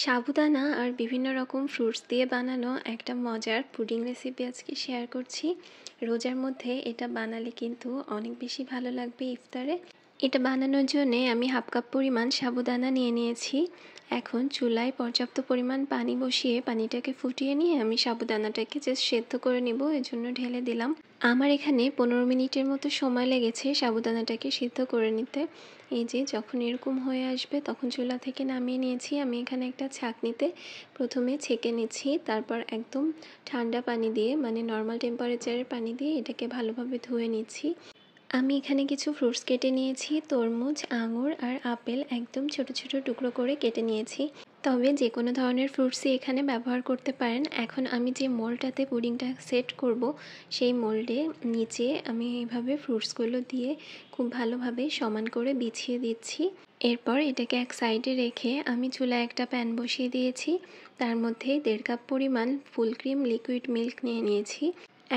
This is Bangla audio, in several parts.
সাবুদানা আর বিভিন্ন রকম ফ্রুটস দিয়ে বানানো একটা মজার পুডিং রেসিপি আজকে শেয়ার করছি। রোজার মধ্যে এটা বানালে কিন্তু অনেক বেশি ভালো লাগবে ইফতারে। এটা বানানোর জন্যে আমি হাফ কাপ পরিমাণ সাবুদানা নিয়ে নিয়েছি। এখন চুলায় পর্যাপ্ত পরিমাণ পানি বসিয়ে পানিটাকে ফুটিয়ে নিয়ে আমি সাবুদানাটাকে জাস্ট সেদ্ধ করে নেব, এজন্য ঢেলে দিলাম। আমার এখানে 15 মিনিটের মতো সময় লেগেছে সাবুদানাটাকে সিদ্ধ করে নিতে। এই যে যখন এরকম হয়ে আসবে তখন চুলা থেকে নামিয়ে নিয়েছি। আমি এখানে একটা ছাঁকনিতে প্রথমে ছেঁকে নিচ্ছি, তারপর একদম ঠান্ডা পানি দিয়ে মানে নর্মাল টেম্পারেচারের পানি দিয়ে এটাকে ভালোভাবে ধুয়ে নিচ্ছি। আমি এখানে কিছু ফ্রুটস কেটে নিয়েছি, তরমুজ, আঙুর আর আপেল একদম ছোট ছোট টুকরো করে কেটে নিয়েছি। তবে যে কোনো ধরনের ফ্রুটসই এখানে ব্যবহার করতে পারেন। এখন আমি যে মোল্ডটাতে পুডিংটা সেট করব, সেই মোল্ডে নিচে আমি এইভাবে ফ্রুটসগুলো দিয়ে খুব ভালোভাবে সমান করে বিছিয়ে দিচ্ছি। এরপর এটাকে এক সাইডে রেখে আমি চুলায় একটা প্যান বসিয়ে দিয়েছি। তার মধ্যে 1.5 কাপ পরিমাণ ফুল ক্রিম লিকুইড মিল্ক নিয়ে নিয়েছি।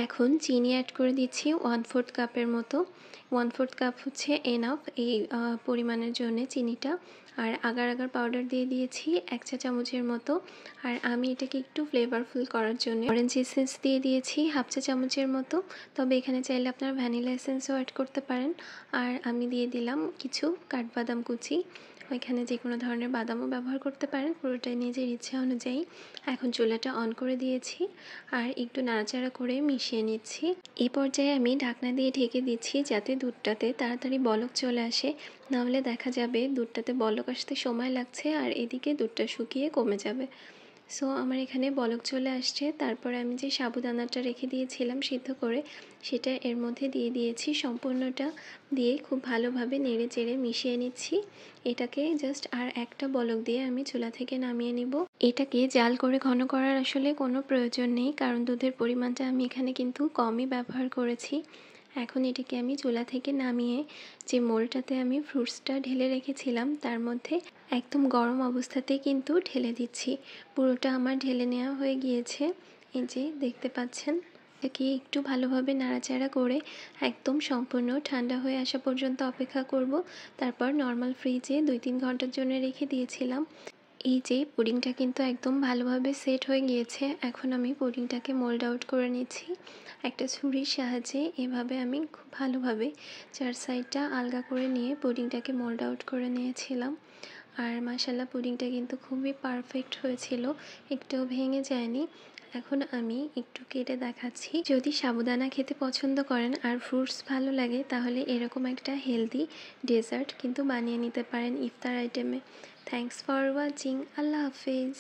এখন চিনি অ্যাড করে দিচ্ছি 1/4 কাপের মতো। 1/4 কাপ হচ্ছে এনাফ এই পরিমাণের জন্য চিনিটা। আর আগার আগার পাউডার দিয়ে দিয়েছি 1 চা চামচের মতো। আর আমি এটাকে একটু ফ্লেভারফুল করার জন্য অরেঞ্জ এসেন্স দিয়ে দিয়েছি 1/2 চা চামচের মতো। তবে এখানে চাইলে আপনারা ভ্যানিলা এসেন্সও অ্যাড করতে পারেন। আর আমি দিয়ে দিলাম কিছু কাঠবাদাম কুচি। এখানে যে কোনো ধরনের বাদামও ব্যবহার করতে পারেন, পুরোটাই নিজের ইচ্ছা অনুযায়ী। এখন চুলাটা অন করে দিয়েছি আর একটু নাড়াচাড়া করে মিশিয়ে নিচ্ছি। এই পর্যায়ে আমি ঢাকনা দিয়ে ঢেকে দিচ্ছি যাতে দুধটাতে তাড়াতাড়ি বলক চলে আসে, নাহলে দেখা যাবে দুধটাতে বলক আসতে সময় লাগছে আর এদিকে দুধটা শুকিয়ে কমে যাবে। সো আমার এখানে বলক চলে আসছে। তারপরে আমি যে সাবুদানাটা রেখে দিয়েছিলাম সিদ্ধ করে, সেটা এর মধ্যে দিয়ে দিয়েছি। সম্পূর্ণটা দিয়ে খুব ভালোভাবে নেড়ে চেড়ে মিশিয়ে নিচ্ছি। এটাকে জাস্ট আর একটা বলক দিয়ে আমি চুলা থেকে নামিয়ে নিব। এটাকে জাল করে ঘন করার আসলে কোনো প্রয়োজন নেই, কারণ দুধের পরিমাণটা আমি এখানে কিন্তু কমই ব্যবহার করেছি। এখন এটাকে আমি চুলা থেকে নামিয়ে যে মোল্ডটাতে আমি ফ্রুটসটা ঢেলে রেখেছিলাম তার মধ্যে একদম গরম অবস্থাতেই কিন্তু ঢেলে দিচ্ছি। পুরোটা আমার ঢেলে নেওয়া হয়ে গিয়েছে। এই যে দেখতে পাচ্ছেন। এটাকে একটু ভালোভাবে নাড়াচাড়া করে একদম সম্পূর্ণ ঠান্ডা হয়ে আসা পর্যন্ত অপেক্ষা করব। তারপর নর্মাল ফ্রিজে 2-3 ঘন্টার জন্য রেখে দিয়েছিলাম। এই যে পুডিংটা কিন্তু একদম ভালোভাবে সেট হয়ে গিয়েছে। এখন আমি পুডিংটাকে মোল্ড আউট করে নিচ্ছি একটা ছুরির সাহায্যে। এভাবে আমি খুব ভালোভাবে 4 সাইডটা আলগা করে নিয়ে পুডিংটাকে মোল্ড আউট করে নিয়েছিলাম। আর মাশাআল্লাহ পুডিংটা কিন্তু খুবই পারফেক্ট হয়েছিল, একটুও ভেঙে যায়নি। এখন আমি একটু কেটে দেখাচ্ছি। যদি সাবুদানা খেতে পছন্দ করেন আর ফ্রুটস ভালো লাগে, তাহলে এরকম একটা হেলদি ডেজার্ট কিন্তু বানিয়ে নিতে পারেন ইফতার আইটেমে। Thanks for watching. আল্লাহ হাফেজ।